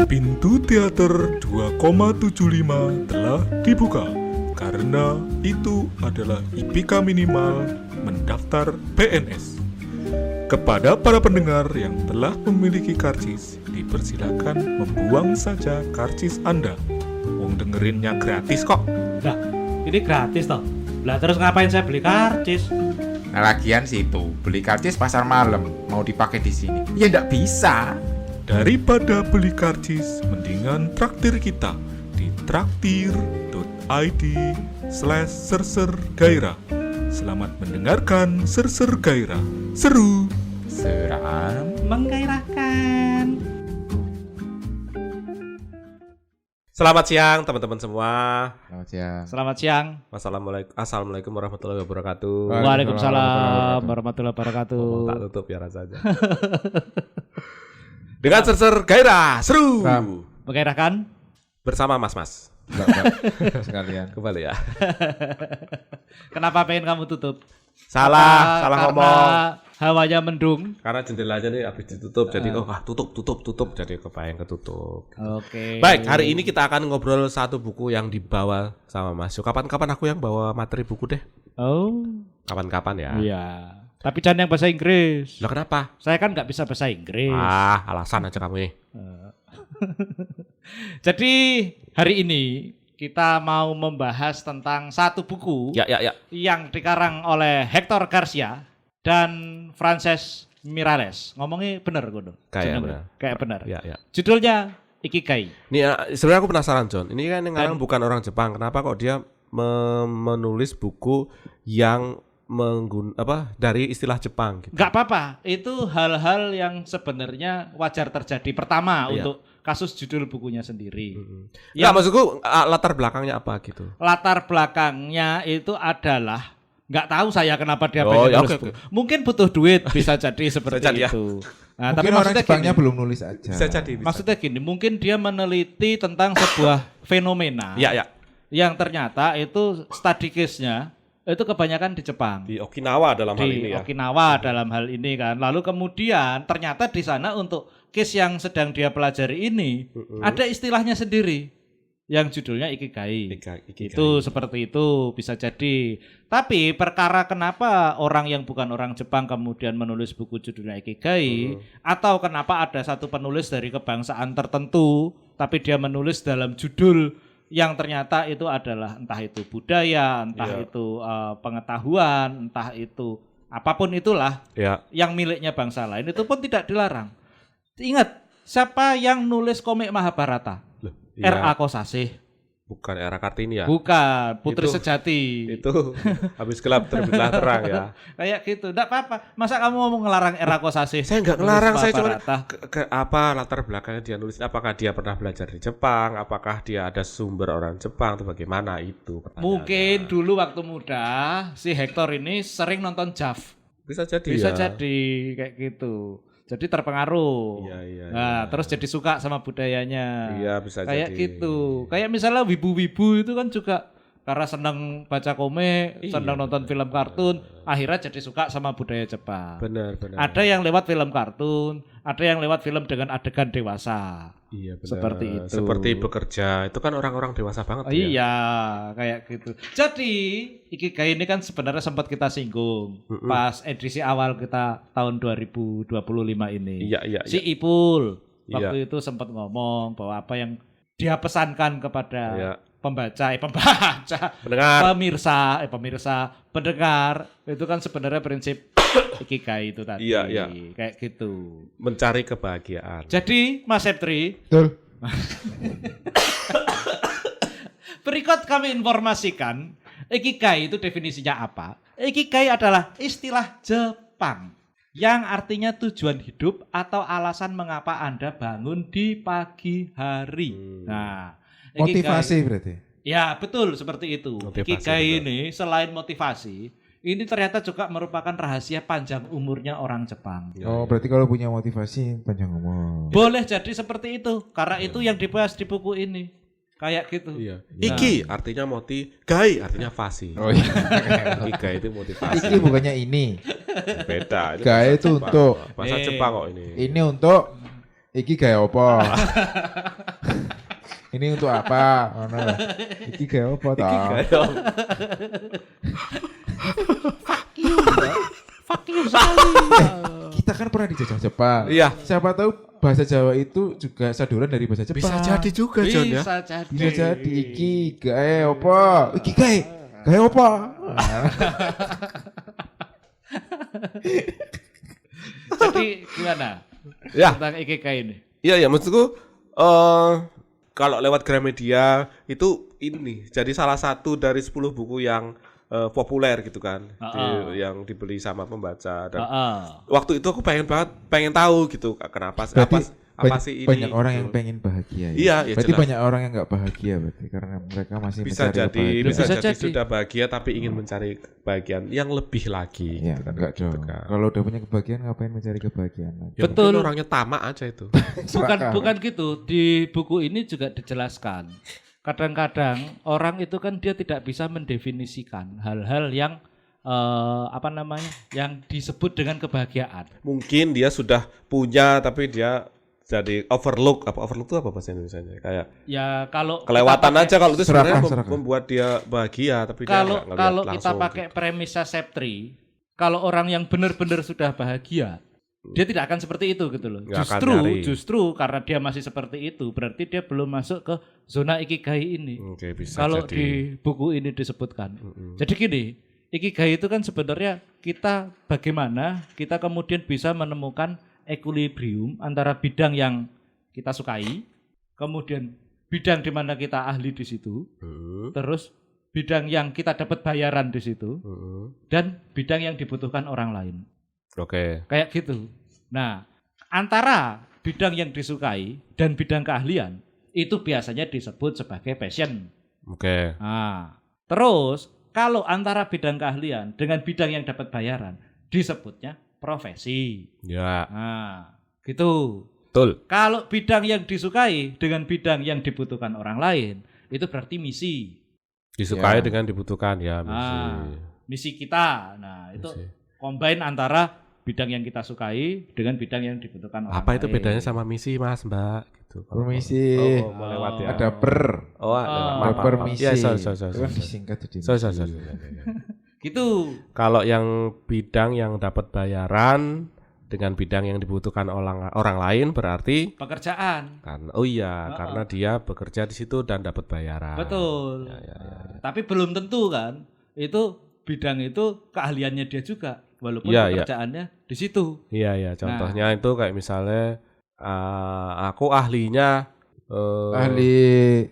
Pintu teater 2,75 telah dibuka karena itu adalah IPK minimal mendaftar PNS. Kepada para pendengar yang telah memiliki karcis, dipersilakan membuang saja karcis Anda. Wong dengerinnya gratis kok. Lah, ini gratis toh. Lah terus ngapain saya beli karcis? Nah lagian sih itu, beli karcis pasar malam, mau dipakai di sini. Ya ndak bisa. Daripada beli karcis, mendingan traktir kita di traktir.id/sersergairah. Selamat mendengarkan Serser Gairah. Seru, Seram. Menggairahkan. Selamat siang teman-teman semua. Selamat siang. Selamat siang. Assalamualaikum warahmatullahi wabarakatuh. Waalaikumsalam warahmatullahi wabarakatuh. Ngomong tak tutup ya rasanya. Dengan Serser Gairah, seru. Menggairahkan Bersama Mas. Mbak, sekalian. Kembali ya. Kenapa pengen kamu tutup? Salah Karena ngomong. Hawanya mendung. Karena jendelanya nih habis ditutup, jadi tutup, jadi kebayang ketutup. Oke. Baik, hari ini kita akan ngobrol satu buku yang dibawa sama Mas Yo. Kapan-kapan aku yang bawa materi buku deh. Oh. Kapan-kapan ya. Iya. Tapi jangan yang bahasa Inggris. Lah kenapa? Saya kan nggak bisa bahasa Inggris. Alasan aja kamu nih. Jadi hari ini kita mau membahas tentang satu buku Ya. yang dikarang oleh Hector Garcia dan Frances Miralles. Ngomongnya bener Gondo? Kayak bener. Ya. Judulnya Ikigai. Ini sebenarnya aku penasaran John. Ini kan yang ngarang bukan orang Jepang. Kenapa kok dia menulis buku yang dari istilah Jepang gitu. Gak apa-apa, itu hal-hal yang sebenarnya wajar terjadi. Pertama untuk kasus judul bukunya sendiri. Ya maksudku latar belakangnya apa gitu. Latar belakangnya itu adalah nggak tahu saya kenapa dia Oh, pengen ya, nulis oke. buku. Mungkin butuh duit bisa jadi seperti Bisa jadi, ya. itu. Nah, Mungkin tapi orang maksudnya Jepangnya gini, belum nulis aja. Bisa jadi. maksudnya gini, mungkin dia meneliti tentang sebuah fenomena Ya. yang ternyata itu study case-nya itu kebanyakan di Jepang. Di Okinawa dalam hal Di ini ya. Okinawa dalam hal ini kan. Lalu kemudian ternyata di sana untuk case yang sedang dia pelajari ini ada istilahnya sendiri yang judulnya Ikigai. Ikigai. Itu seperti itu bisa jadi. Tapi perkara kenapa orang yang bukan orang Jepang kemudian menulis buku judulnya Ikigai atau kenapa ada satu penulis dari kebangsaan tertentu tapi dia menulis dalam judul yang ternyata itu adalah entah itu budaya, entah itu pengetahuan, entah itu apapun itulah yang miliknya bangsa lain, itu pun tidak dilarang. Ingat, siapa yang nulis komik Mahabharata? R.A. Kosasih. Bukan era Kartini ya. Bukan, Putri Itu- Sejati. Itu habis gelap terbitlah terang ya. Kayak gitu, enggak apa-apa. Masa kamu mau ngelarang R.A. Kosasih? Saya nggak nulis ngelarang, saya cuma Mahabharata? apa latar belakangnya dia nulis. Apakah dia pernah belajar di Jepang? Apakah dia ada sumber orang Jepang? Atau bagaimana itu pertanyaannya. Mungkin dulu waktu muda si Hector ini sering nonton JAV. Bisa jadi Bisa ya. jadi kayak gitu. Jadi terpengaruh. Iya. Nah, terus jadi suka sama budayanya. Iya, bisa Kayak jadi. gitu. Kayak misalnya wibu-wibu itu kan juga karena senang baca komik, Iya, senang nonton film kartun, akhirnya jadi suka sama budaya Jepang. Benar. Ada yang lewat film kartun, ada yang lewat film dengan adegan dewasa. Iya, benar. Seperti itu. Seperti bekerja. Itu kan orang-orang dewasa banget ya. Iya, kayak gitu. Jadi, Ikigai ini kan sebenarnya sempat kita singgung pas edisi awal kita tahun 2025 ini. Iya. Si Ipul waktu itu sempat ngomong bahwa apa yang dia pesankan kepada Iya. pendengar itu kan sebenarnya prinsip Ikigai itu tadi. Iya. Kayak gitu. Mencari kebahagiaan. Jadi, Mas Septri, Betul. berikut kami informasikan Ikigai itu definisinya apa? Ikigai adalah istilah Jepang yang artinya tujuan hidup atau alasan mengapa Anda bangun di pagi hari. Nah, Motivasi berarti. Ya, betul seperti itu. Motivasi, Ikigai betul. ini selain motivasi, ini ternyata juga merupakan rahasia panjang umurnya orang Jepang. Oh, berarti kalau punya motivasi panjang umur. Boleh jadi seperti itu, karena itu yang dibahas di buku ini. Kayak gitu. Iya. Iki artinya gai artinya fasi. Oh iya. Ikigai itu motivasi. Iki bukannya ini. Beda. Gai bahasa itu Jepang. untuk bahasa Jepang kok ini. ini untuk iki gaya apa? Ini untuk apa? Ngono lah. Iki gaya apa ta? Fuck you sekali. Kita kan pernah dijajah Jepang. Iya. Siapa tahu bahasa Jawa itu juga saduran dari bahasa Jepang. Bisa jadi juga John ya. Bisa jadi. Bisa jadi iki gaya apa? Iki gaya apa? Jadi gimana? Ya. Tentang ikigai ini. Iya ya maksudku kalau lewat Gramedia itu ini jadi salah satu dari 10 buku yang populer gitu kan. Yang dibeli sama pembaca dan waktu itu aku pengen tahu gitu kenapa apa sih ini. Banyak orang gitu. yang pengen bahagia. Iya, ya berarti jelas. banyak orang yang enggak bahagia berarti karena mereka masih Bisa mencari jadi kebahagiaan. bisa jadi jadi. sudah bahagia tapi ingin mencari kebahagiaan yang lebih lagi Ya, gitu kan. enggak Gitu dong. kan. Kalau udah punya kebahagiaan ngapain mencari kebahagiaan lagi? Ya, Betul. mungkin orangnya tamak aja itu. Bukan gitu. Di buku ini juga dijelaskan. Kadang-kadang orang itu kan dia tidak bisa mendefinisikan hal-hal yang yang disebut dengan kebahagiaan. Mungkin dia sudah punya tapi dia jadi overlook itu apa bahasa Indonesianya kayak Ya kalau kelewatan kita aja kalau itu sebenarnya Serakah. membuat dia bahagia tapi dia kalau nggak kalau ngeliat kita langsung pakai gitu. premisa Septri, kalau orang yang benar-benar sudah bahagia, dia tidak akan seperti itu gitu loh. Nggak akan nyari. Justru karena dia masih seperti itu, berarti dia belum masuk ke zona ikigai ini. Oke, bisa Kalau jadi. di buku ini disebutkan. Jadi gini, ikigai itu kan sebenarnya kita bagaimana kita kemudian bisa menemukan equilibrium antara bidang yang kita sukai, kemudian bidang di mana kita ahli di situ, terus bidang yang kita dapat bayaran di situ, dan bidang yang dibutuhkan orang lain. Oke. Kayak gitu. Nah, antara bidang yang disukai dan bidang keahlian itu biasanya disebut sebagai passion. Oke. Nah, terus kalau antara bidang keahlian dengan bidang yang dapat bayaran disebutnya profesi. Ya, Nah, gitu. betul. Kalau bidang yang disukai dengan bidang yang dibutuhkan orang lain itu berarti misi. Disukai Ya. dengan dibutuhkan ya, misi. Misi kita. Nah, itu Misi. combine antara bidang yang kita sukai dengan bidang yang dibutuhkan orang Apa itu lain. bedanya sama misi, Mas, Mbak? Gitu. Permisi. Oh, melewati ya. Ada maaf. permisi. Ya, Itu kan disingkat jadi. So. Gitu. Kalau yang bidang yang dapat bayaran dengan bidang yang dibutuhkan orang lain berarti Pekerjaan. karena dia bekerja di situ dan dapat bayaran. Betul. Ya. Tapi belum tentu kan. Itu bidang itu keahliannya dia juga walaupun Iya, pekerjaannya di situ. Iya, contohnya itu kayak misalnya aku ahlinya ahli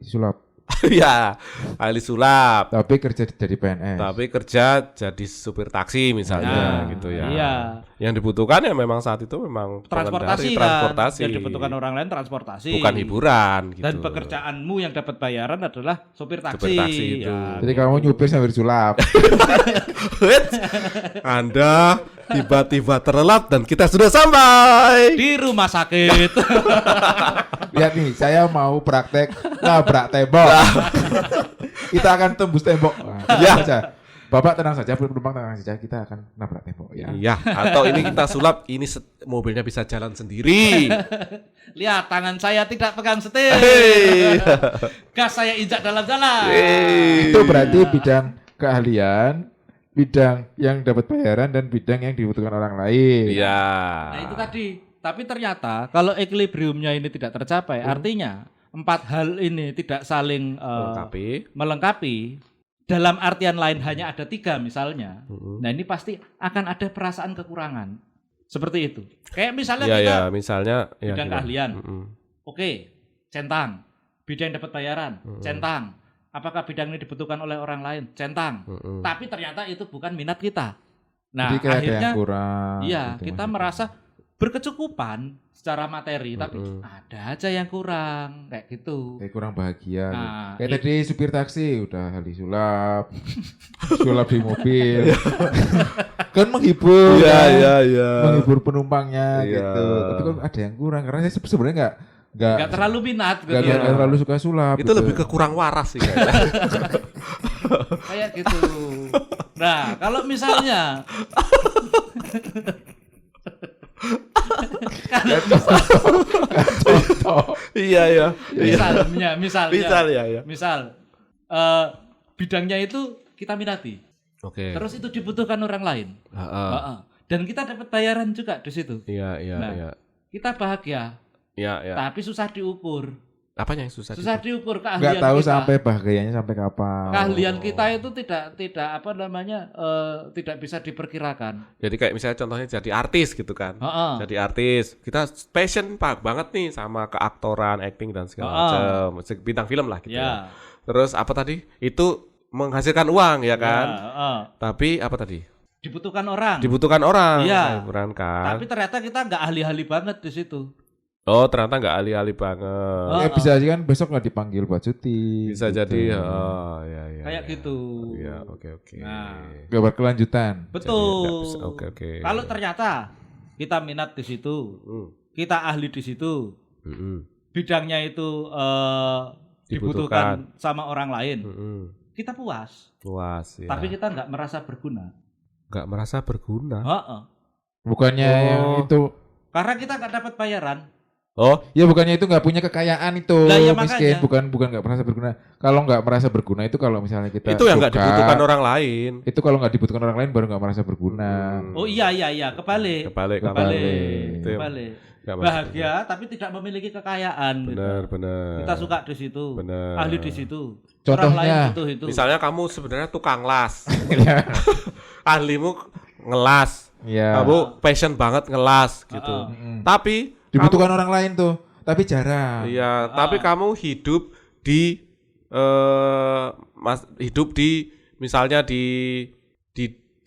sulap. ya, ahli sulap. Tapi kerja jadi PNS. Tapi kerja jadi supir taksi misalnya Nah, gitu ya. iya. Yang dibutuhkan ya memang saat itu memang Transportasi pengendari, kan. transportasi. Yang dibutuhkan orang lain transportasi. Bukan hiburan gitu. Dan pekerjaanmu yang dapat bayaran adalah sopir taksi. Supir taksi itu. Ya. Jadi kamu nyupir sambil sulap. Anda tiba-tiba terlelap dan kita sudah sampai. Di rumah sakit. Lihat nih, saya mau praktek nabrak tembok. Kita akan tembus tembok. Nah, tenang saja. Bapak tenang saja, penumpang tenang saja. Kita akan nabrak tembok ya. Iya, atau ini kita sulap, ini mobilnya bisa jalan sendiri. Lihat tangan saya tidak pegang setir. Hei. Gas saya injak dalam jalan. Itu berarti bidang keahlian, bidang yang dapat bayaran dan bidang yang dibutuhkan orang lain. Iya. Nah itu tadi. Tapi ternyata kalau equilibriumnya ini tidak tercapai, artinya 4 hal ini tidak saling melengkapi. Dalam artian lain hanya ada 3 misalnya. Nah ini pasti akan ada perasaan kekurangan. Seperti itu. Kayak misalnya kita misalnya bidang keahlian. Oke, centang. Bidang dapat bayaran, centang. Apakah bidang ini dibutuhkan oleh orang lain? Centang. Tapi ternyata itu bukan minat kita. Nah, Jadi kayak ada akhirnya yang kurang. iya, gitu kita maksudnya. merasa berkecukupan secara materi, tapi ada aja yang kurang, kayak gitu. Kayak kurang bahagia. Nah, gitu. Kayak tadi supir taksi udah ahli sulap, sulap di mobil, kan menghibur, Iya, kan? iya, iya. menghibur penumpangnya Iya. gitu. Tapi kan ada yang kurang karena saya sebenarnya nggak terlalu minat gitu. nggak terlalu suka sulap. Itu lebih ke kurang waras sih kayaknya. Kayak gitu. Nah, kalau misalnya Iya ya. misalnya, Ya. misal bidangnya itu kita minati, Oke. terus itu dibutuhkan orang lain, Heeh. Dan kita dapat bayaran juga di situ. Iya. Nah, kita bahagia, Iya. tapi susah diukur. Apanya yang susah? Susah diukur keahlian Nggak tahu kita. sampai bahagianya sampai kapan. Keahlian kita itu tidak apa namanya tidak bisa diperkirakan. Jadi kayak misalnya contohnya jadi artis gitu kan. Heeh. Jadi artis, kita passion banget nih sama keaktoran, acting dan segala macam. Bintang film lah gitu Ya. ya. Terus apa tadi? Itu menghasilkan uang ya kan. Ya, Tapi apa tadi? dibutuhkan orang. Dibutuhkan orang. Iya. Hiburan kan. Tapi ternyata kita nggak ahli-ahli banget di situ. Oh, ternyata nggak alih-alih banget. Ya bisa aja kan besok nggak dipanggil buat cuti. Bisa gitu. jadi ya. Kayak gitu. Iya, oke. Nah. Nggak berkelanjutan. Betul. Oke. Kalau ternyata kita minat di situ, kita ahli di situ, bidangnya itu dibutuhkan sama orang lain, kita puas. Puas ya. Tapi kita nggak merasa berguna. nggak merasa berguna. Heeh. Bukannya yang itu. Karena kita nggak dapat bayaran. Oh, Ya bukannya itu nggak punya kekayaan itu Lah, ya miskin, makanya. bukan nggak merasa berguna. Kalau nggak merasa berguna itu kalau misalnya kita itu yang nggak suka, dibutuhkan orang lain. Itu kalau nggak dibutuhkan orang lain baru nggak merasa berguna. Oh iya, kebalik. Kebalik. Kebalik. Itu yang Kebalik. nggak merasa Bahagia tapi tidak memiliki kekayaan. Benar, gitu. benar. Kita suka di situ. Benar. Ahli di situ. Contohnya? Orang lain butuh itu. Misalnya kamu sebenarnya tukang las, Ya. ahlimu ngelas, Ya. kamu passion banget ngelas gitu. Tapi Dibutuhkan orang lain tuh, tapi jarang. iya, tapi kamu hidup di misalnya di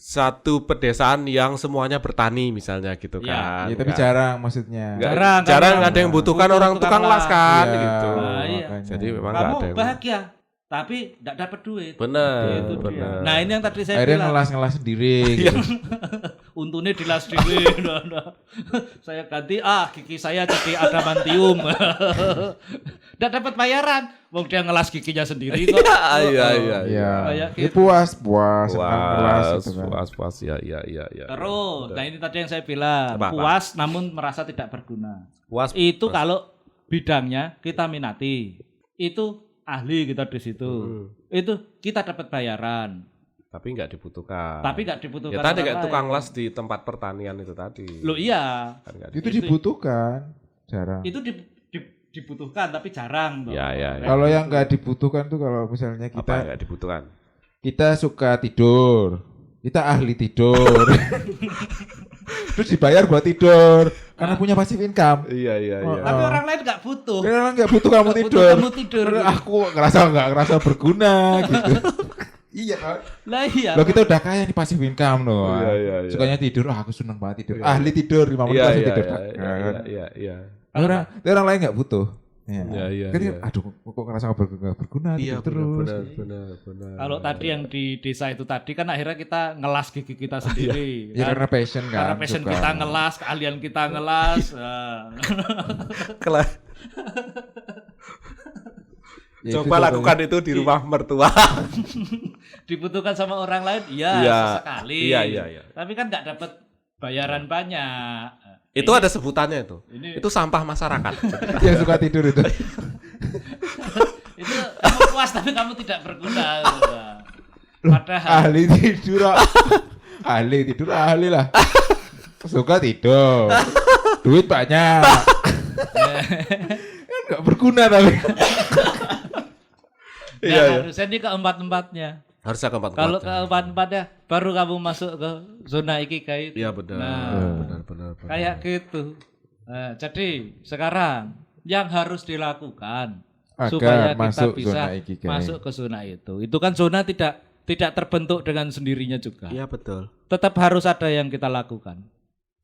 satu pedesaan yang semuanya bertani misalnya gitu Iya. kan. Ya, tapi jarang maksudnya. Jarang Jarang ada yang butuhkan butuh orang tukang las kan Iya, gitu. Nah, iya. makanya. Jadi memang nggak Kamu ada yang bahagia tapi tidak dapat duit. benar, Itu dia. benar. Nah, ini yang tadi saya Akhirnya bilang. ngelas sendiri. Gitu. Untungnya dilas dewe. Saya ganti gigi saya jadi adamantium. Tidak dapat bayaran. Wong dia ngelas giginya sendiri kok. Iya. Iya. Kayak Ya, gitu. puas, senang kelas gitu kan. Puas, ya. Terus, nah ini tadi yang saya bilang, Apa? puas namun merasa tidak berguna. Puas. Itu kalau bidangnya kita minati, itu ahli kita di situ, itu kita dapat bayaran, Tapi nggak dibutuhkan. tapi nggak dibutuhkan. Ya tadi orang kayak tukang lain. las di tempat pertanian itu tadi. Loh iya, Kan nggak Itu dibutuhkan, jarang. itu dibutuhkan tapi jarang. Toh. Ya. Kalau yang nggak dibutuhkan tuh kalau misalnya Apa kita nggak dibutuhkan? kita suka tidur, kita ahli tidur, terus dibayar buat tidur karena punya passive income. Iya. Tapi orang lain nggak butuh. Karena nggak butuh kamu Nggak butuh tidur. kamu tidur. Karena aku nggak ngerasa berguna gitu. Iya kan? Lah iya. Lo kita udah kaya nih passive income loh. Iya. Sukanya tidur, aku seneng banget tidur. Ahli tidur 5 menit langsung tidur. Iya. Orang lain nggak butuh. Iya. Kan, aduh, kok ngerasa nggak berguna Iya, tidur terus. benar. Kalau tadi yang di desa itu tadi kan akhirnya kita ngelas gigi kita sendiri. Ya kan? karena passion kan. Karena passion suka. kita ngelas, keahlian kita ngelas. Ya, itu Coba contohnya. lakukan itu di rumah mertua. Dibutuhkan sama orang lain, iya Iya. sesekali. Iya. Tapi kan nggak dapat bayaran banyak. Itu ada sebutannya itu. Itu sampah masyarakat. Yang suka tidur itu. Itu kamu puas tapi kamu tidak berguna. Padahal ahli tidur. ahli lah. Suka tidur. Duit banyak. Kan nggak berguna tapi. harusnya ini keempat-empatnya. Harusnya keempat. Kalau keempat-empatnya baru kamu masuk ke zona ikigai itu. Iya benar. Nah, Benar. kayak gitu. Nah, jadi sekarang yang harus dilakukan Agar supaya kita masuk bisa zona ikigai. masuk ke zona itu kan zona tidak terbentuk dengan sendirinya juga. Iya betul. Tetap harus ada yang kita lakukan.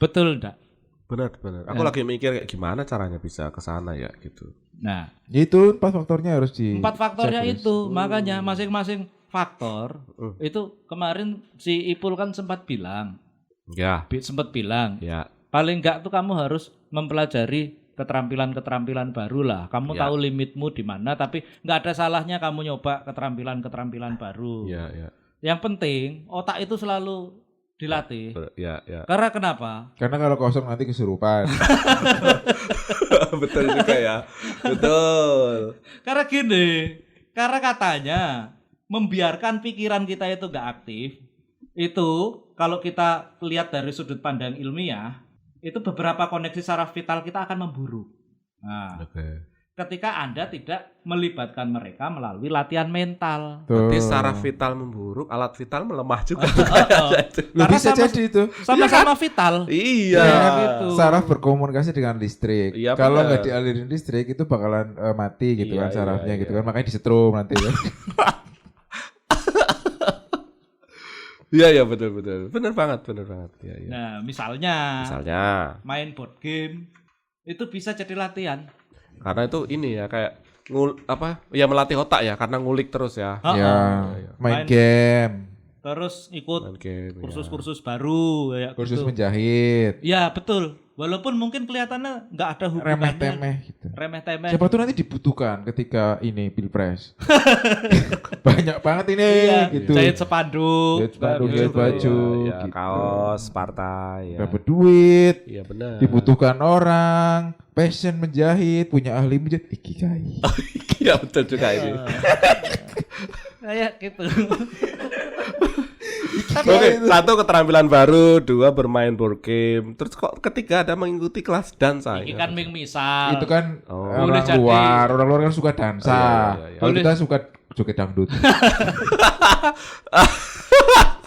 Betul enggak? Benar. Aku lagi mikir kayak gimana caranya bisa ke sana ya gitu. Nah, Itu 4 faktornya harus di. 4 faktornya checklist. itu, makanya masing-masing faktor itu kemarin si Ipul kan sempat bilang, Ya. sempat bilang Ya. paling enggak tuh kamu harus mempelajari keterampilan-keterampilan baru lah. Kamu Ya. tahu limitmu di mana, tapi nggak ada salahnya kamu nyoba keterampilan-keterampilan baru. Iya. Yang penting otak itu selalu dilatih. Ya. Karena kenapa? Karena kalau kosong nanti kesurupan. Betul juga ya. Betul. Karena gini, karena katanya membiarkan pikiran kita itu nggak aktif, itu kalau kita lihat dari sudut pandang ilmiah, itu beberapa koneksi saraf vital kita akan memburuk. Nah, Oke. ketika Anda tidak melibatkan mereka melalui latihan mental. Berarti Tuh. saraf vital memburuk, alat vital melemah juga. Lu Karena bisa jadi itu. sama-sama vital. Iya. Ya, gitu. Saraf berkomunikasi dengan listrik. Iya, Kalau benar. nggak dialirin listrik itu bakalan mati gitu Iya, kan sarafnya iya, gitu iya. kan. Makanya disetrum nanti kan. Iya betul. Benar banget. Iya. Nah, misalnya main board game itu bisa jadi latihan. Karena itu ini ya kayak melatih otak ya karena ngulik terus ya. Ya, main game, Terus ikut Main game, ya. kursus-kursus baru kayak kursus gitu. menjahit, Ya, betul. Walaupun mungkin kelihatannya nggak ada hubungannya. remeh-temeh gitu. Remeh-temeh. Siapa tuh nanti dibutuhkan ketika ini pilpres. Banyak banget ini Iya, gitu. jahit sepanduk. Jahit sepanduk, baru jahit gitu. baju, Ya, gitu. kaos, partai ya. Dapat duit, Iya benar. dibutuhkan orang, passion menjahit, punya ahli menjahit, ikigai. Iya betul juga ini. Kayak gitu. Oke, satu keterampilan baru, dua bermain board game. Terus kok ketiga ada mengikuti kelas dansa. Ini ya? kan ming misal. Itu kan Oh. Boleh orang jadi. orang luar kan suka dansa. Iya. Kalau Boleh. kita suka joget dangdut.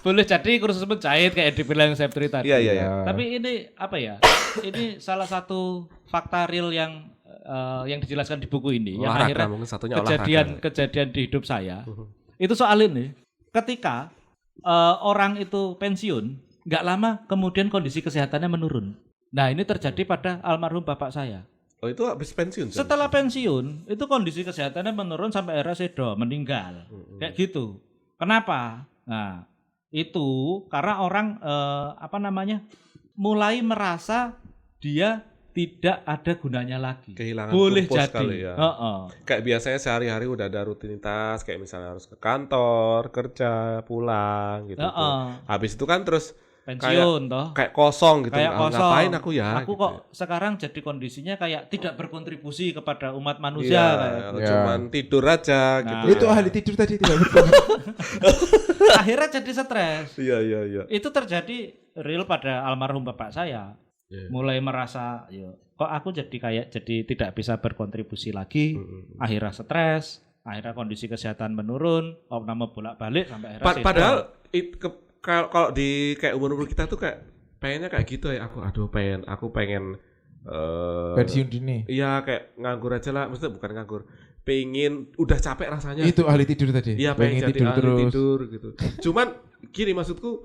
Boleh jadi kursus menjahit kayak dibilang Septri tadi. Iya. Tapi ini apa ya? Ini salah satu fakta real yang dijelaskan di buku ini yang Olahraga, akhirnya mungkin satunya kejadian di hidup saya. Itu soal ini. Ketika orang itu pensiun, nggak lama kemudian kondisi kesehatannya menurun. Nah, ini terjadi pada almarhum bapak saya. Oh itu habis pensiun. Jan? Setelah pensiun, itu kondisi kesehatannya menurun sampai akhirnya sedo, meninggal. Kayak gitu. Kenapa? Nah, itu karena orang mulai merasa dia tidak ada gunanya lagi. Kehilangan Boleh purpose jadi. kali ya. Kayak biasanya sehari-hari udah ada rutinitas, kayak misalnya harus ke kantor, kerja, pulang gitu. Habis itu kan terus Pensiun toh. kayak kosong gitu. Kayak kosong. Ngapain aku ya? Aku gitu. kok sekarang jadi kondisinya kayak tidak berkontribusi kepada umat manusia Iya, kayak. Ya. cuman tidur aja gitu. Itu ahli tidur tadi tidak berkomen. Akhirnya jadi stres. Iya. Itu terjadi real pada almarhum bapak saya. Iya. Mulai merasa, kok aku jadi tidak bisa berkontribusi lagi. Akhirnya stres, akhirnya kondisi kesehatan menurun, nama bolak-balik sampai akhirnya sedo. Padahal kalau di kayak umur kita tuh kayak pengennya kayak gitu ya. Aku pengen Pensiun dini. iya kayak nganggur aja lah. Maksudnya bukan nganggur. Pengen udah capek rasanya. Itu ahli tidur tadi. Iya pengen jadi ahli terus. tidur gitu. Cuman gini maksudku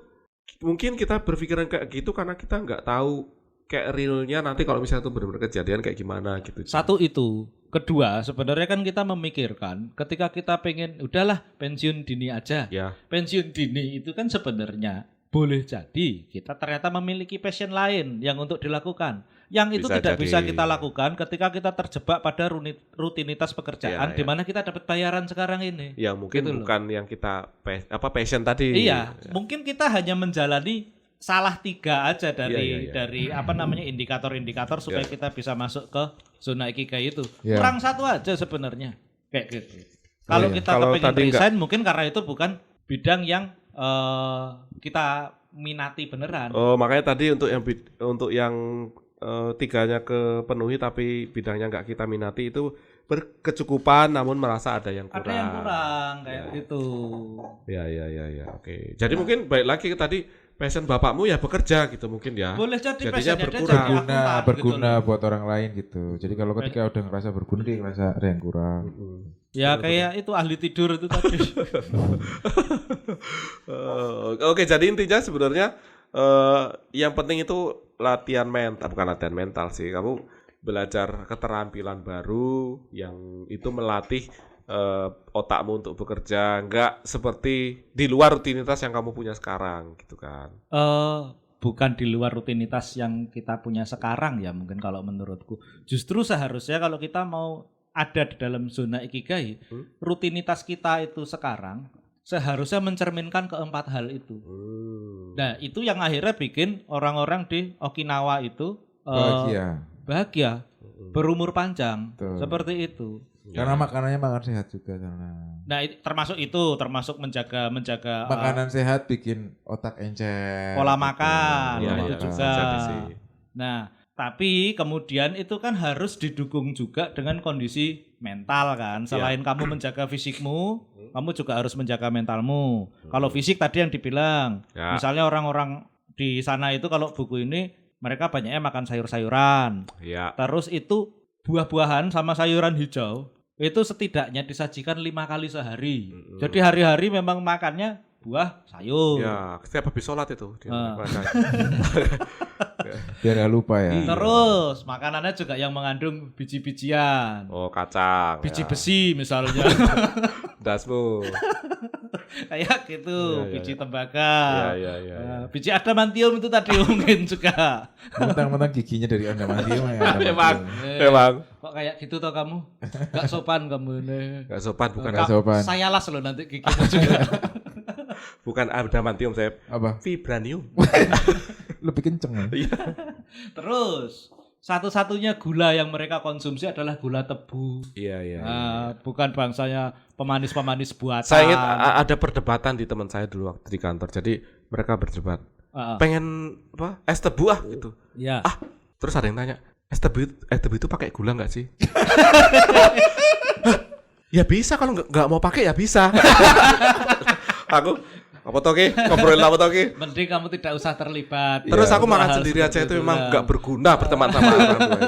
mungkin kita berpikiran kayak gitu karena kita nggak tahu kayak realnya nanti kalau misalnya itu benar-benar kejadian kayak gimana gitu. Satu itu. Kedua, sebenarnya kan kita memikirkan ketika kita pengen udahlah pensiun dini aja. Ya. Pensiun dini itu kan sebenarnya boleh jadi kita ternyata memiliki passion lain yang untuk dilakukan. Yang itu Bisa tidak jadi. bisa kita lakukan ketika kita terjebak pada rutinitas pekerjaan di mana kita dapat bayaran sekarang ini. Ya mungkin Gitu loh. bukan yang kita passion tadi. Iya, mungkin kita hanya menjalani salah 3 aja Iya. dari indikator-indikator supaya kita bisa masuk ke zona ikigai itu. Iya. Kurang satu aja sebenarnya. Kayak gitu. Kalau kita Kalau kepengen tadi resign mungkin karena itu bukan bidang yang kita minati beneran. Oh makanya tadi untuk yang tiganya kepenuhi tapi bidangnya nggak kita minati itu berkecukupan namun merasa ada yang kurang. Ada yang kurang kayak gitu. Ya. Oke. Jadi mungkin balik lagi ke tadi passion bapakmu ya bekerja gitu mungkin ya. Boleh jadi Jadinya passionnya dia berkurang. jadi akuntan berguna gitu loh. buat orang lain gitu. Jadi kalau ketika udah ngerasa berguna, dia ngerasa ada yang kurang. Ya kayak itu ahli tidur itu tadi. Oke, jadi intinya sebenarnya yang penting itu bukan latihan mental sih. Kamu belajar keterampilan baru yang itu melatih otakmu untuk bekerja, nggak seperti di luar rutinitas yang kamu punya sekarang gitu kan. bukan di luar rutinitas yang kita punya sekarang ya mungkin kalau menurutku. Justru seharusnya kalau kita mau ada di dalam zona ikigai, rutinitas kita itu sekarang seharusnya mencerminkan keempat hal itu. Nah, itu yang akhirnya bikin orang-orang di Okinawa itu bahagia, berumur panjang. Betul. Seperti itu. Karena makanannya makan sehat juga sana. Nah, termasuk menjaga Makanan sehat bikin otak encer. pola makan Iya, itu iya, juga. jadi sih. Nah, tapi kemudian itu kan harus didukung juga dengan kondisi mental kan. Selain kamu menjaga fisikmu, kamu juga harus menjaga mentalmu. Kalau fisik tadi yang dibilang, misalnya orang-orang di sana itu kalau buku ini mereka banyaknya makan sayur-sayuran. Ya. Terus itu buah-buahan sama sayuran hijau itu setidaknya disajikan 5 kali sehari. Jadi hari-hari memang makannya buah, sayur. Ya, setiap habis sholat itu dia makan. Biar nggak lupa ya. Terus makanannya juga yang mengandung biji-bijian. Oh, kacang. Biji ya. besi misalnya. Dasmu. Kayak gitu, Iya, biji iya. tembaga. Iya. Biji adamantium itu tadi mungkin juga. Mentang-mentang giginya dari adamantium ya. Memang. Kok kayak gitu toh kamu? Gak sopan kamu nih. Gak sopan, bukan Nggak sopan. Saya las loh nanti giginya juga. bukan adamantium, saya Apa? vibranium. Lebih kenceng ya. Terus satu-satunya gula yang mereka konsumsi adalah gula tebu. Iya. Bukan bangsanya pemanis-pemanis buatan. Saya ingat ada perdebatan di teman saya dulu waktu di kantor. Jadi mereka berdebat. Pengen apa? Es tebu gitu. Ya. Terus ada yang tanya, es tebu itu pakai gula nggak sih? Ya bisa, kalau nggak mau pakai ya bisa. Aku apa toke? Ngobrolin apa toke? Mending kamu tidak usah terlibat. Terus aku makan Hal sendiri aja, seperti itu memang lah. nggak berguna berteman sama orang tua.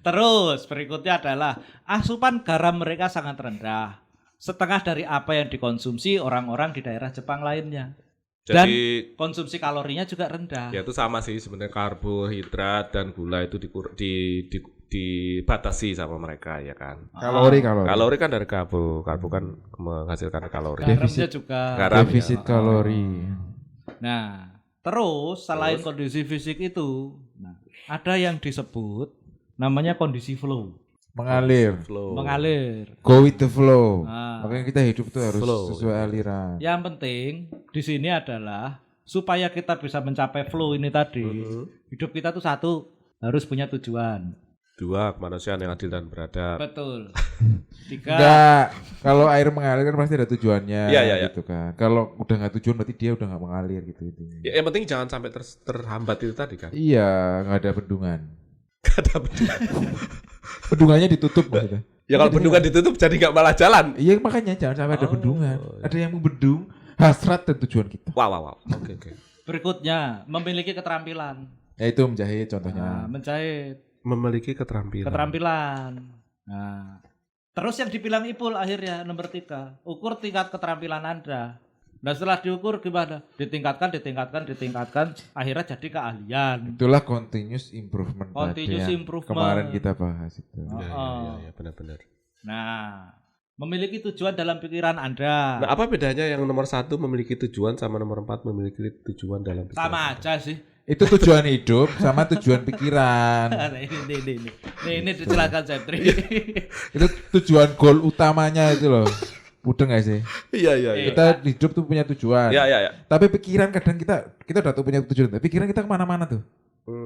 Terus berikutnya adalah asupan garam mereka sangat rendah. Setengah dari apa yang dikonsumsi orang-orang di daerah Jepang lainnya. Dan Jadi konsumsi kalorinya juga rendah. ya itu sama sih sebenarnya, karbohidrat dan gula itu dibatasi sama mereka ya kan. Kalori. Kalori kan dari karbo kan menghasilkan kalori. Garamnya juga. Garam Defisit kalori. Nah, terus selain kondisi fisik itu, ada yang disebut namanya kondisi flow. Mengalir. Flow. Mengalir. Go with the flow. Nah. Makanya kita hidup tuh harus Flow. sesuai aliran. Yang penting di sini adalah supaya kita bisa mencapai flow ini tadi, hidup kita tuh satu harus punya tujuan. 2, kemanusiaan yang adil dan beradab. Betul. 3, Enggak. Kalau air mengalir kan pasti ada tujuannya. Iya. Gitu kan. Kalau udah nggak tujuan berarti dia udah nggak mengalir gitu intinya. Ya, yang penting jangan sampai terhambat itu tadi kan. Iya, nggak ada bendungan. Gak ada bendungan. Bendungannya ditutup maksudnya. Ya kalau bendungan ditutup jadi nggak malah jalan. Iya makanya jangan sampai ada bendungan. Ada yang membendung hasrat dan tujuan kita. Wow. Oke. berikutnya memiliki keterampilan. Ya itu menjahit contohnya. Menjahit. Memiliki keterampilan. Nah, terus yang dibilang Ipul akhirnya nomor 3, ukur tingkat keterampilan Anda. Nah setelah diukur gimana? Ditingkatkan, akhirnya jadi keahlian. Itulah continuous improvement. Continuous tadi yang improvement. kemarin kita bahas itu. Ya, benar-benar. Nah, memiliki tujuan dalam pikiran Anda. Nah, apa bedanya yang nomor 1 memiliki tujuan sama nomor 4 memiliki tujuan dalam pikiran? Sama aja sih. Itu tujuan hidup sama tujuan pikiran. Ini dijelaskan Sentri. Itu tujuan goal utamanya itu loh. Udah nggak sih? Iya. Kita hidup tuh punya tujuan. Iya. Tapi pikiran kadang kita udah tuh punya tujuan. Tapi pikiran kita kemana-mana tuh.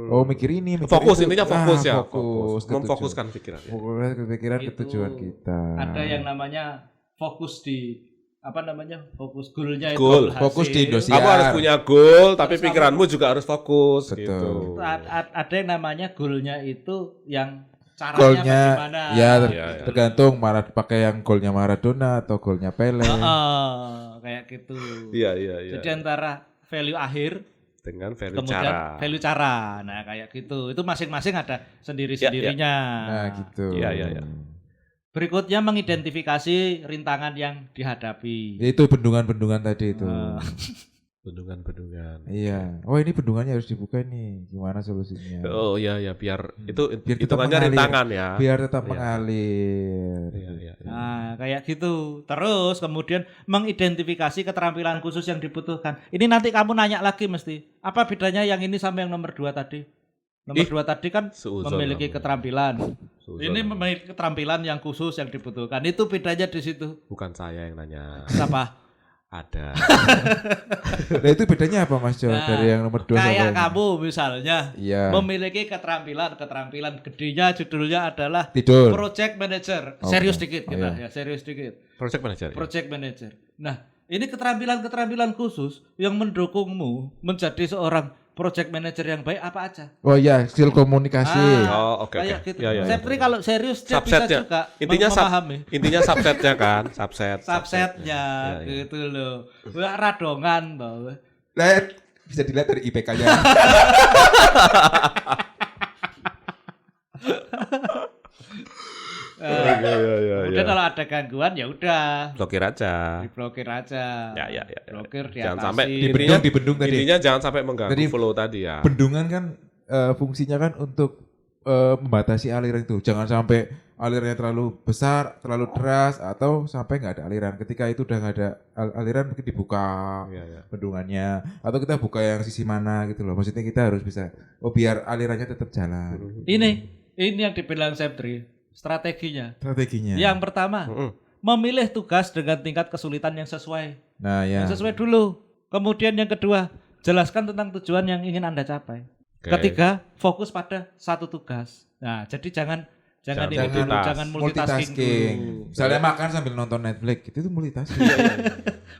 Oh mikir ini, mikir Fokus, itu. intinya fokus ya. Fokus. ke Memfokuskan pikiran. tujuan. Fokus ke pikiran ke Itu tujuan kita. Ada yang namanya fokus di fokus goalnya itu. Goal. hasil. Fokus di Indosiar. Kamu harus punya goal, tapi Terus pikiranmu juga harus fokus. Betul. Gitu. Ada yang namanya goalnya itu yang caranya Golnya bagaimana. ya Iya. tergantung pakai yang golnya Maradona atau golnya Pele. Kayak gitu. Iya. Jadi antara value akhir Dengan value kemudian cara. value cara. Nah, kayak gitu. Itu masing-masing ada sendiri-sendirinya. Nah gitu. Iya. Berikutnya mengidentifikasi rintangan yang dihadapi. Itu bendungan-bendungan tadi itu. Bendungan. Iya. Oh ini bendungannya harus dibuka nih. Gimana solusinya? Oh iya biar itu Biar tetap hitungannya mengalir. rintangan ya. Biar tetap Iya. mengalir. Iya. Nah, kayak gitu. Terus kemudian mengidentifikasi keterampilan khusus yang dibutuhkan. Ini nanti kamu nanya lagi mesti. Apa bedanya yang ini sama yang nomor 2 tadi? Nomor 2 tadi kan Seuzon memiliki kamu. keterampilan. Seuzon Ini kamu. memiliki keterampilan yang khusus yang dibutuhkan. Itu bedanya di situ. Bukan saya yang nanya. Siapa? Ada. Nah itu bedanya apa Mas Jo Nah, dari yang nomor 2 sampai Kayak yang- kamu misalnya Iya. memiliki keterampilan gedenya judulnya adalah Tidur. project manager. Oke. Serius dikit kita iya. ya, serius dikit. Project manager. Ya? Project manager. Nah, ini keterampilan khusus yang mendukungmu menjadi seorang project manager yang baik apa aja? Oh iya, skill komunikasi. Oh, oke. Kayak gitu. Ya. Sepri kalau serius dia bisa Subsetnya. juga Intinya memahami. intinya subsetnya kan, Subsetnya Iya. gitu loh. Wah, radongan toh. Lihat bisa dilihat dari IPK-nya. Iya. Udah kalau ada gangguan ya udah Blokir aja. diblokir aja. Ya. Blokir Jangan diatasi. sampai Dibendung, dibendung tadi. Intinya jangan sampai mengganggu Tadi flow tadi ya. Bendungan kan fungsinya kan untuk membatasi aliran itu. Jangan sampai alirannya terlalu besar, terlalu deras, atau sampai nggak ada aliran. Ketika itu udah nggak ada aliran, mungkin dibuka Iya. bendungannya. Atau kita buka yang sisi mana gitu loh. Maksudnya kita harus bisa, biar alirannya tetap jalan. Ini yang dibilang Septri, strateginya. Strateginya. Yang pertama, Mm-mm. memilih tugas dengan tingkat kesulitan yang sesuai. Nah ya. Yang sesuai dulu. Kemudian yang kedua, jelaskan tentang tujuan yang ingin Anda capai. Oke. Ketiga, fokus pada satu tugas. Nah, jadi jangan Jangan ini dulu, multitask. jangan multitasking dulu. Misalnya makan sambil nonton Netflix, itu multitasking.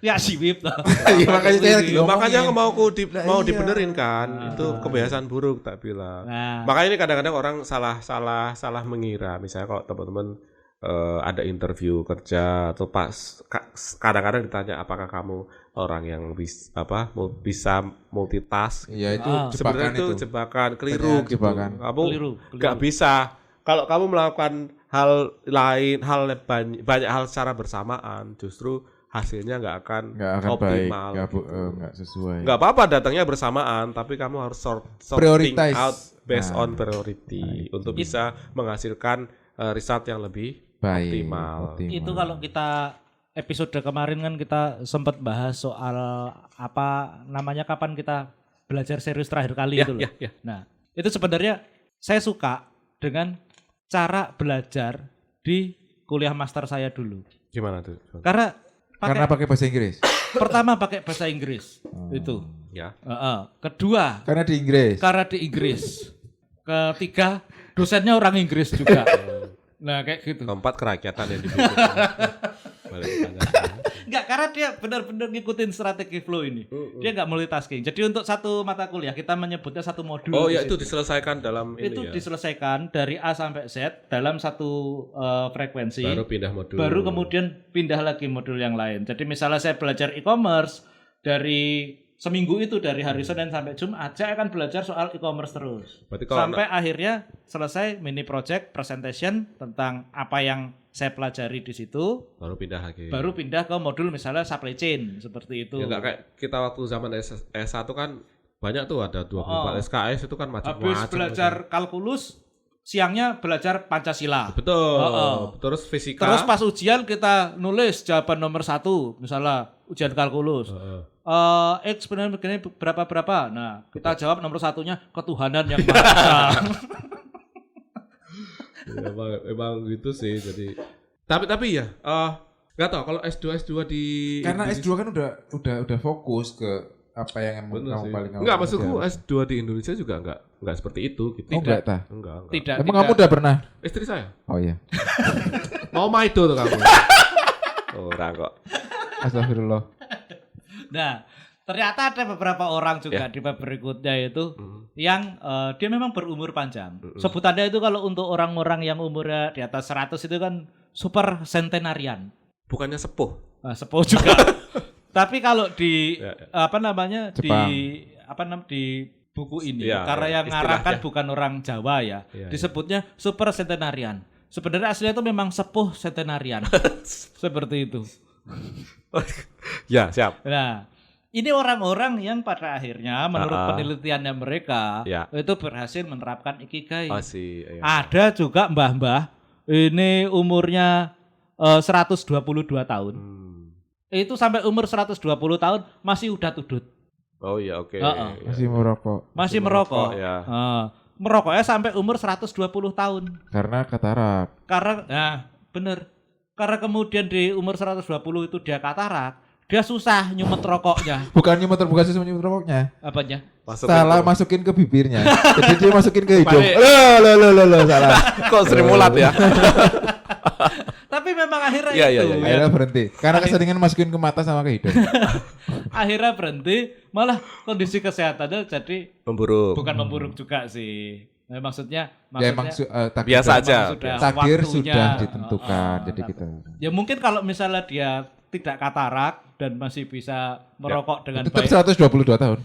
Ya si Wip loh. Iya, makanya saya lagi Loh, makanya ngomongin. mau Iya. dibenerin kan. Itu kebiasaan buruk tak bilang. Nah, Makanya ini kadang-kadang orang salah mengira. Misalnya kalau teman-teman ada interview kerja atau kadang-kadang ditanya apakah kamu orang yang bisa multitask. Iya itu Ah. jebakan Sebenarnya itu jebakan keliru Pertanyaan gitu. jebakan. Kamu Keliru. nggak bisa. Kalau kamu melakukan hal lain, banyak hal secara bersamaan, justru hasilnya nggak akan baik, optimal. gitu. nggak sesuai. Nggak apa-apa datangnya bersamaan, tapi kamu harus sorting Prioritize. out based Nah. on priority untuk bisa menghasilkan result yang lebih Baik, optimal. itu kalau kita episode kemarin kan kita sempat bahas soal apa namanya kapan kita belajar serius terakhir kali itu loh. Ya. Nah, itu sebenarnya saya suka dengan cara belajar di kuliah master saya dulu. Gimana tuh? Karena Karena pakai bahasa Inggris. pertama pakai bahasa Inggris. Itu. Ya. Kedua, Karena di Inggris. karena di Inggris. Ketiga, dosennya orang Inggris juga. Nah, kayak gitu. Keempat kerakyatan yang dibikin. Balik ke Pancasila. Enggak, karena dia benar-benar ngikutin strategi flow ini. Dia enggak multitasking. Jadi untuk satu mata kuliah kita menyebutnya satu modul. Oh di ya itu situ. diselesaikan dalam Itu ini ya. diselesaikan dari A sampai Z dalam satu frekuensi. Baru pindah modul. Baru kemudian pindah lagi modul yang lain. Jadi misalnya saya belajar e-commerce dari seminggu itu dari hari Senin sampai Jumat, saya akan belajar soal e-commerce terus. Berarti kalau Sampai akhirnya selesai mini project presentation tentang apa yang saya pelajari di situ, baru pindah lagi. baru pindah ke modul misalnya supply chain seperti itu. Ya enggak kayak kita waktu zaman S1 kan banyak tuh ada 24 SKS itu kan macam-macam. Habis belajar kalkulus, siangnya belajar Pancasila. Betul. Terus fisika. Terus pas ujian kita nulis jawaban nomor 1, misalnya ujian kalkulus. X benar begini berapa. Nah, kita jawab nomor 1-nya ketuhanan yang Maha Esa. Ya, emang gitu sih. Jadi tapi ya nggak tahu kalau S2 di Karena Indonesia- S2 kan udah fokus ke apa yang emang Bener kamu sih. paling Enggak, maksudku S2 di Indonesia juga enggak seperti itu gitu. Oh enggak tah. Enggak. Tidak. Emang kamu udah pernah? Istri saya Oh iya. mau maido tuh kamu. Ora kok. Astagfirullah. Nah, ternyata ada beberapa orang juga di bab berikutnya itu yang dia memang berumur panjang. Sebutannya itu kalau untuk orang-orang yang umurnya di atas 100 itu kan super centenarian. Bukannya sepuh. Sepuh juga. Tapi kalau di apa namanya Jepang. di buku ini Ya, karena ya, yang ngarang kan istilahnya. bukan orang Jawa ya, Ya, disebutnya super centenarian. Sebenarnya aslinya itu memang sepuh centenarian. Seperti itu. Ya, siap. Nah, Ini orang-orang yang pada akhirnya menurut Ah. penelitiannya mereka Ya. itu berhasil menerapkan ikigai. Iya. Ada juga mbah-mbah ini umurnya 122 tahun. Itu sampai umur 120 tahun masih udah tudut. Oh iya, oke. Heeh. Iya. Masih merokok Masih merokok. ya. Merokoknya sampai umur 120 tahun. karena katarak. Karena bener. Karena kemudian di umur 120 itu dia katarak, dia susah nyumet rokoknya. Bukan bukan susah nyumet rokoknya. Apanya? Salah masukin ke bibirnya. Jadi dia masukin ke hidung. Balik. Loh, salah. Kok sering mulat ya? Tapi memang akhirnya Iya, iya, itu. iya. Akhirnya berhenti. Karena keseringan masukin ke mata sama ke hidung. Akhirnya berhenti, malah kondisi kesehatannya jadi Memburuk. bukan memburuk juga sih. Nah, maksudnya Ya emang takdir Biasa aja. sudah takdir waktunya. sudah ditentukan. Jadi kita Ya mungkin kalau misalnya dia tidak katarak dan masih bisa merokok dengan tetap baik. 122 tahun.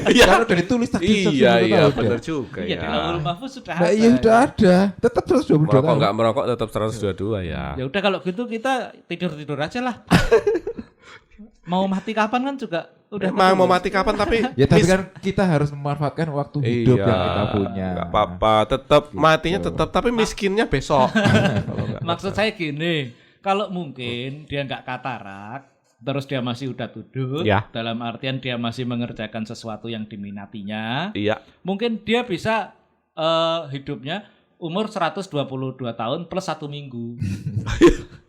Karena udah ditulis takdir 122 Iya, tahun. benar ya. juga Iya, di ya. Lauhul Mahfuz sudah Nah, ada. iya udah ada. Tetap 122 Merokok tahun. enggak merokok tetap 122 ya. Ya udah kalau gitu kita tidur-tidur aja lah. Mau mati kapan kan juga udah Emang mau ketemu. mati kapan tapi Ya tapi kan kita harus memanfaatkan waktu hidup Iya, yang kita punya. Enggak apa-apa, tetap matinya tetap tapi miskinnya besok. Maksud saya gini, kalau mungkin dia nggak katarak, terus dia masih udah tudut, Ya. dalam artian dia masih mengerjakan sesuatu yang diminatinya, Iya. mungkin dia bisa hidupnya umur 122 tahun plus 1 minggu.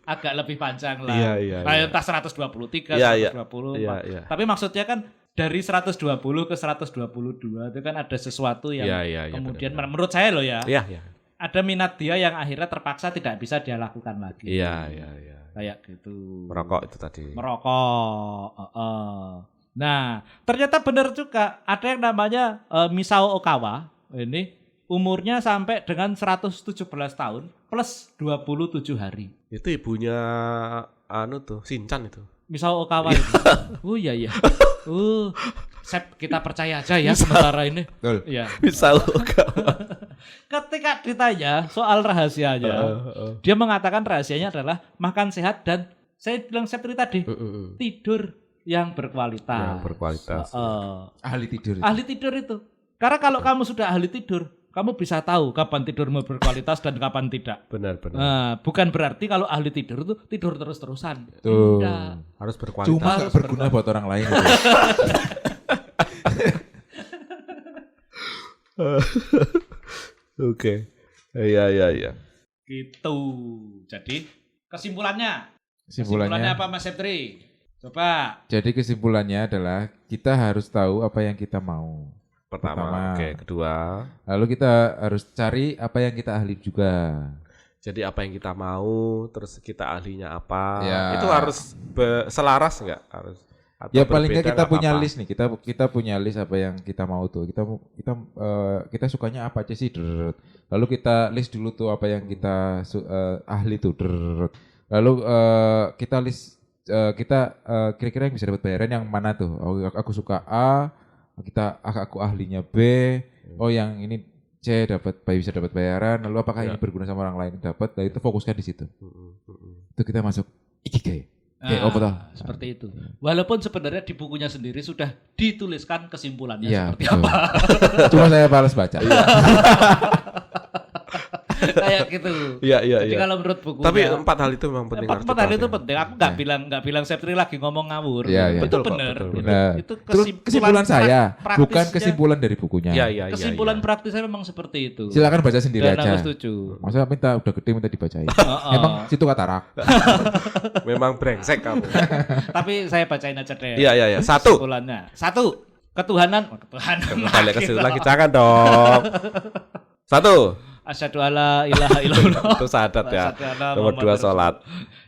Agak lebih panjang lah. Iya, iya, iya. Entah 123, Iya, iya. 120. Iya, iya. Tapi maksudnya kan dari 120 ke 122 itu kan ada sesuatu yang Iya, iya, iya, kemudian benar-benar. menurut saya loh ya, Iya, iya. ada minat dia yang akhirnya terpaksa tidak bisa dia lakukan lagi. Iya, iya, iya. Kayak gitu. Merokok itu tadi. Merokok. Nah, ternyata benar juga ada yang namanya Misao Okawa. Ini umurnya sampai dengan 117 tahun plus 27 hari. Itu ibunya tuh, Shinchan itu. Misao Okawa itu. Oh iya iya. Sep, kita percaya aja ya sementara ini. Betul. Iya. Bisa Ketika ditanya soal rahasianya, dia mengatakan rahasianya adalah makan sehat dan saya bilang seperti tadi, tidur yang berkualitas. Yang berkualitas. Ahli tidur. Ahli tidur itu. Karena kalau kamu sudah ahli tidur, kamu bisa tahu kapan tidurmu berkualitas dan kapan tidak. Benar, benar. Nah, bukan berarti kalau ahli tidur itu tidur terus-terusan. Tuh. Tidak. Harus berkualitas. Cuma nggak berguna buat orang lain. Gitu. Oke. Iya, iya, iya. Gitu. Jadi kesimpulannya Kesimpulannya. apa Mas Septri? Coba. Jadi kesimpulannya adalah kita harus tahu apa yang kita mau. Pertama. Oke, kedua. Lalu kita harus cari apa yang kita ahli juga. Jadi apa yang kita mau, terus kita ahlinya apa. Ya. Itu harus selaras enggak? Harus. Atau Ya paling nggak berbeda kita nggak punya apa-apa. list nih. Kita punya list apa yang kita mau tuh. Kita sukanya apa aja sih? Drrrt. Lalu kita list dulu tuh apa yang kita ahli tuh. Drrrt. Lalu kita list kira-kira yang bisa dapat bayaran yang mana tuh? Oh, aku suka A, aku ahlinya B. Oh yang ini C bisa dapat bayaran. Lalu apakah ini berguna sama orang lain dapat? Nah itu fokuskan di situ. Itu kita masuk ikigai. Oke, Nah, betul. seperti itu. Walaupun sebenarnya di bukunya sendiri sudah dituliskan kesimpulannya Iya, seperti betul. apa. Cuma saya balas baca. Kayak gitu. Iya, iya, Jadi iya. kalau menurut bukunya Tapi 4 hal itu memang penting. harus empat hal itu diperhatikan. penting. Aku nggak bilang Septri lagi ngomong ngawur. Iya, iya. Itu Betul kok, benar. betul, Itu, Nah, itu terus kesimpulan saya, praktisnya- bukan kesimpulan dari bukunya. Iya, iya, iya. Kesimpulan iya. praktisnya memang seperti itu. Silakan baca sendiri Dan aja. aku setuju. Masa udah gede minta dibacain. Oh. Emang situ katarak. Memang brengsek kamu. Tapi saya bacain aja deh. Iya, iya, iya. 1. Kesimpulannya. 1. Ketuhanan. Balik ke situ lagi, jangan dong. 1. Asyhadu alla ilaha illallah. Itu syahadat ya. Asyhadu alla Nomor 2 Muhammadar sholat.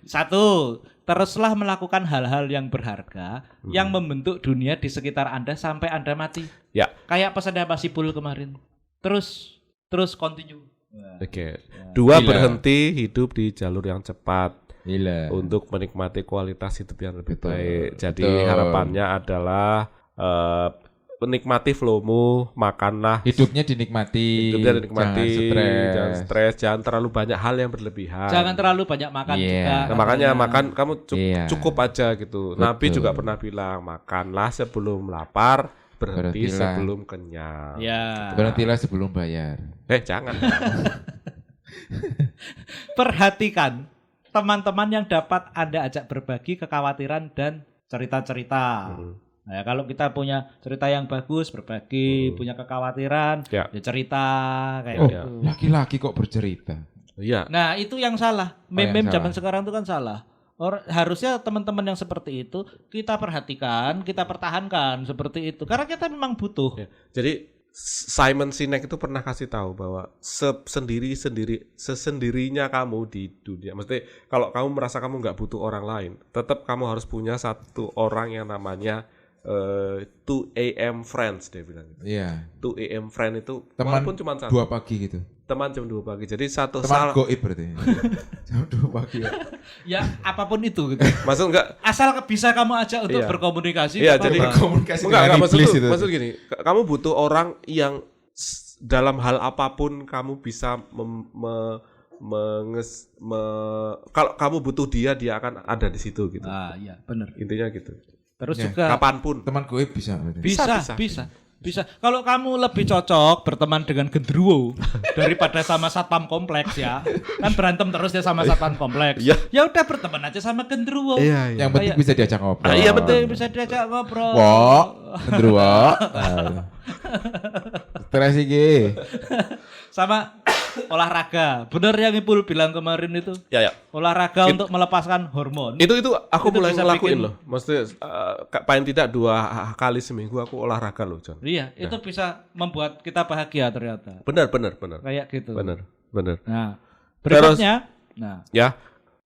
1. Teruslah melakukan hal-hal yang berharga yang membentuk dunia di sekitar Anda sampai Anda mati. Ya. Kayak pesan Pak Sipul kemarin. Terus continue. Oke. Ya. 2. Gila. Berhenti hidup di jalur yang cepat Gila. untuk menikmati kualitas hidup yang lebih Betul. baik. Jadi Betul. harapannya adalah Nikmati flowmu, makanlah. Hidupnya dinikmati. Hidupnya dinikmati. Jangan stres. Jangan terlalu banyak hal yang berlebihan. Jangan terlalu banyak makan Iya. juga. Nah, makanya makan kamu Iya. cukup aja gitu. Nabi juga pernah bilang, makanlah sebelum lapar, berhenti Berhentilah. sebelum kenyang. Ya. Berhentilah sebelum bayar. Jangan. Perhatikan teman-teman yang dapat Anda ajak berbagi kekhawatiran dan cerita-cerita. Nah, kalau kita punya cerita yang bagus, berbagi, punya kekhawatiran, Ya. ya cerita kayak Oh, gitu. laki-laki kok bercerita. Iya. Nah, itu yang salah. yang Meme-meme salah. zaman sekarang itu kan salah. Harusnya teman-teman yang seperti itu kita perhatikan, kita pertahankan seperti itu. Karena kita memang butuh. Ya. Jadi Simon Sinek itu pernah kasih tahu bahwa sesendirinya kamu di dunia. Maksudnya kalau kamu merasa kamu nggak butuh orang lain, tetap kamu harus punya satu orang yang namanya 2 AM friends, dia bilang gitu. Iya. 2 AM friend itu Teman walaupun cuma satu. 2 pagi gitu. Teman jam 2 pagi. Jadi satu Teman goib berarti. Jam 2 pagi. Ya, apapun itu gitu. maksud enggak? Asal bisa kamu ajak untuk Iya. berkomunikasi. Iya, nggak jadi apa-apa. Komunikasi Enggak, maksud iblis tuh, itu. maksud gini, kamu butuh orang yang dalam hal apapun kamu bisa kalau kamu butuh dia akan ada di situ gitu. Ah, iya, benar. Intinya gitu. Terus Ya, juga Kapanpun. Teman goib bisa berarti. bisa. Kalau kamu lebih cocok berteman dengan genderuwo daripada sama satpam kompleks ya. Kan berantem terus ya sama satpam kompleks. Iya. Ya udah berteman aja sama genderuwo. Yang penting bisa diajak ngobrol. iya, Betul, bisa diajak ngobrol. Wok, gendruwo. Stres iki. Sama olahraga. Bener yang Ipul bilang kemarin itu. Ya. Olahraga untuk melepaskan hormon. Itu aku Itu mulai bisa ngelakuin bikin- loh. Maksudnya paling tidak 2 kali seminggu aku olahraga loh, John. Iya, itu bisa membuat kita bahagia ternyata. Benar. Kayak gitu. Benar. Nah, berikutnya, Ya.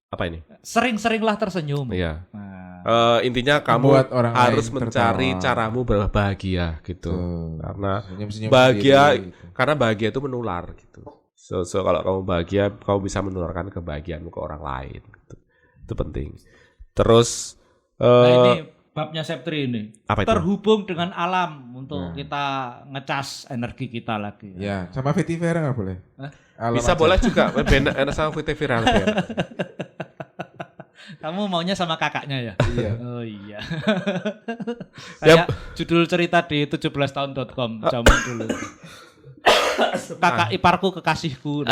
Apa ini? sering-seringlah tersenyum. Iya. Nah, Intinya kamu Membuat orang harus lain mencari tertawa. caramu berbahagia gitu. Betul. Karena Senyum-senyum bahagia sendiri, gitu. karena bahagia itu menular gitu. So kalau kamu bahagia, kamu bisa menularkan kebahagiaanmu ke orang lain gitu. Itu penting. Terus nah ini babnya Septri ini. Apa itu? Terhubung dengan alam untuk kita ngecas energi kita lagi. Ya, sama Vetiver enggak boleh? Alam bisa aja. boleh juga enak sama VT viral ya. Kamu maunya sama kakaknya ya? Iya. Oh iya. Kayak judul cerita di 17tahun.com zaman dulu. Kakak iparku kekasihku.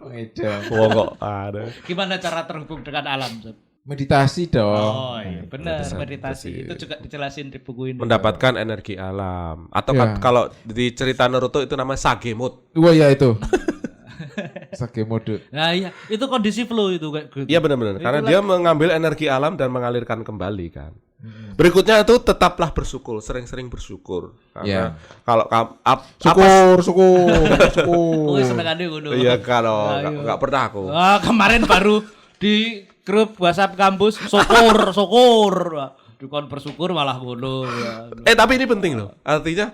Edan. Wah kok ada. Gimana cara terhubung dengan alam? Sob? Meditasi dong. Oh iya, benar meditasi. Itu juga dijelasin di buku ini. Mendapatkan energi alam. Atau Ya. kalau di cerita Naruto itu namanya Sagemot. Wah ya itu. Sake mode. Nah iya, itu kondisi flow itu kayak gitu. Iya benar-benar. Karena dia mengambil energi alam dan mengalirkan kembali kan. Berikutnya itu tetaplah bersyukur, sering-sering bersyukur. Karena kalau Syukur. Oh, senengane ngono. Iya kalau Ayo. nggak pernah aku. Kemarin baru di grup WhatsApp kampus syukur. Dikon bersyukur malah ngono. Tapi ini penting loh. Artinya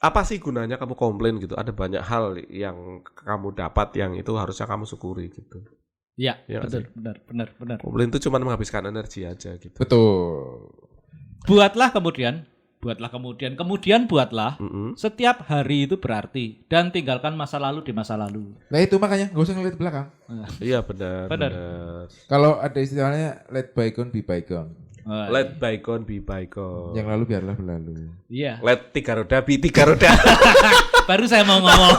apa sih gunanya kamu komplain gitu? Ada banyak hal yang kamu dapat yang itu harusnya kamu syukuri gitu. Iya, Iya betul, sih. benar. Komplain itu cuma menghabiskan energi aja gitu. Betul. Buatlah kemudian buatlah Mm-mm. setiap hari itu berarti dan tinggalkan masa lalu di masa lalu. Nah itu makanya nggak usah ngeliat belakang. Iya benar. Benar. Kalau ada istilahnya let bygone be bygone. Let bygone be bygone. Yang lalu biarlah berlalu. Iya. Let 3 roda be 3 roda. Baru saya mau ngomong.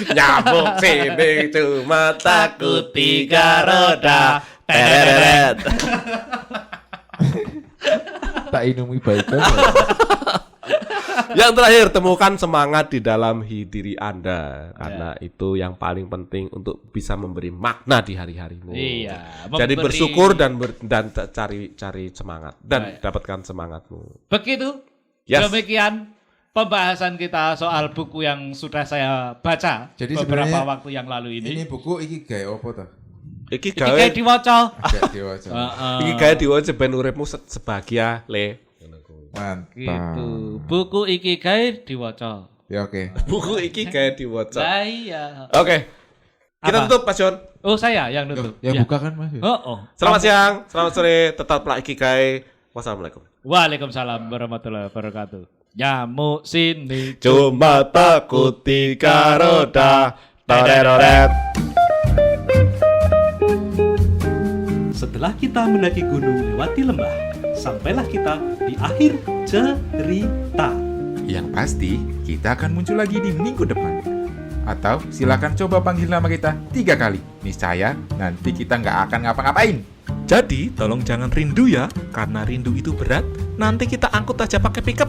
Nyambung sini cuma takut 3 roda. Tereret. Tak inumi bygone. Yang terakhir, temukan semangat di dalam diri Anda karena itu yang paling penting untuk bisa memberi makna di hari-harimu. Iya, Jadi memberi- bersyukur dan cari semangat dan dapatkan semangatmu. Begitu. Yes. Demikian pembahasan kita soal buku yang sudah saya baca Jadi beberapa sebenarnya waktu yang lalu ini. Ini buku iki gawe apa ta? Iki Iki kayak gawe diwaca. Gak diwaca. iki gawe diwaca ben uripmu sebahagia le. Mantap. Gitu. Buku Ikigai diwaca. Ya oke. Buku iki gawe diwaca. Lah iya. Oke. Kita Apa? tutup Pak John. Oh saya yang nutup. Yang Ya. buka kan Mas? Oh. Selamat siang, selamat sore, tetaplah Ikigai. Wassalamualaikum. Waalaikumsalam warahmatullahi wabarakatuh. Nyamuk sini. Cuma takut 3 roda. Toreroret. Setelah kita mendaki gunung lewati lembah, sampailah kita di akhir cerita. Yang pasti, kita akan muncul lagi di minggu depan. Atau silakan coba panggil nama kita 3 kali. Niscaya nanti kita nggak akan ngapa-ngapain. Jadi, tolong jangan rindu ya, karena rindu itu berat. Nanti kita angkut aja pakai pickup.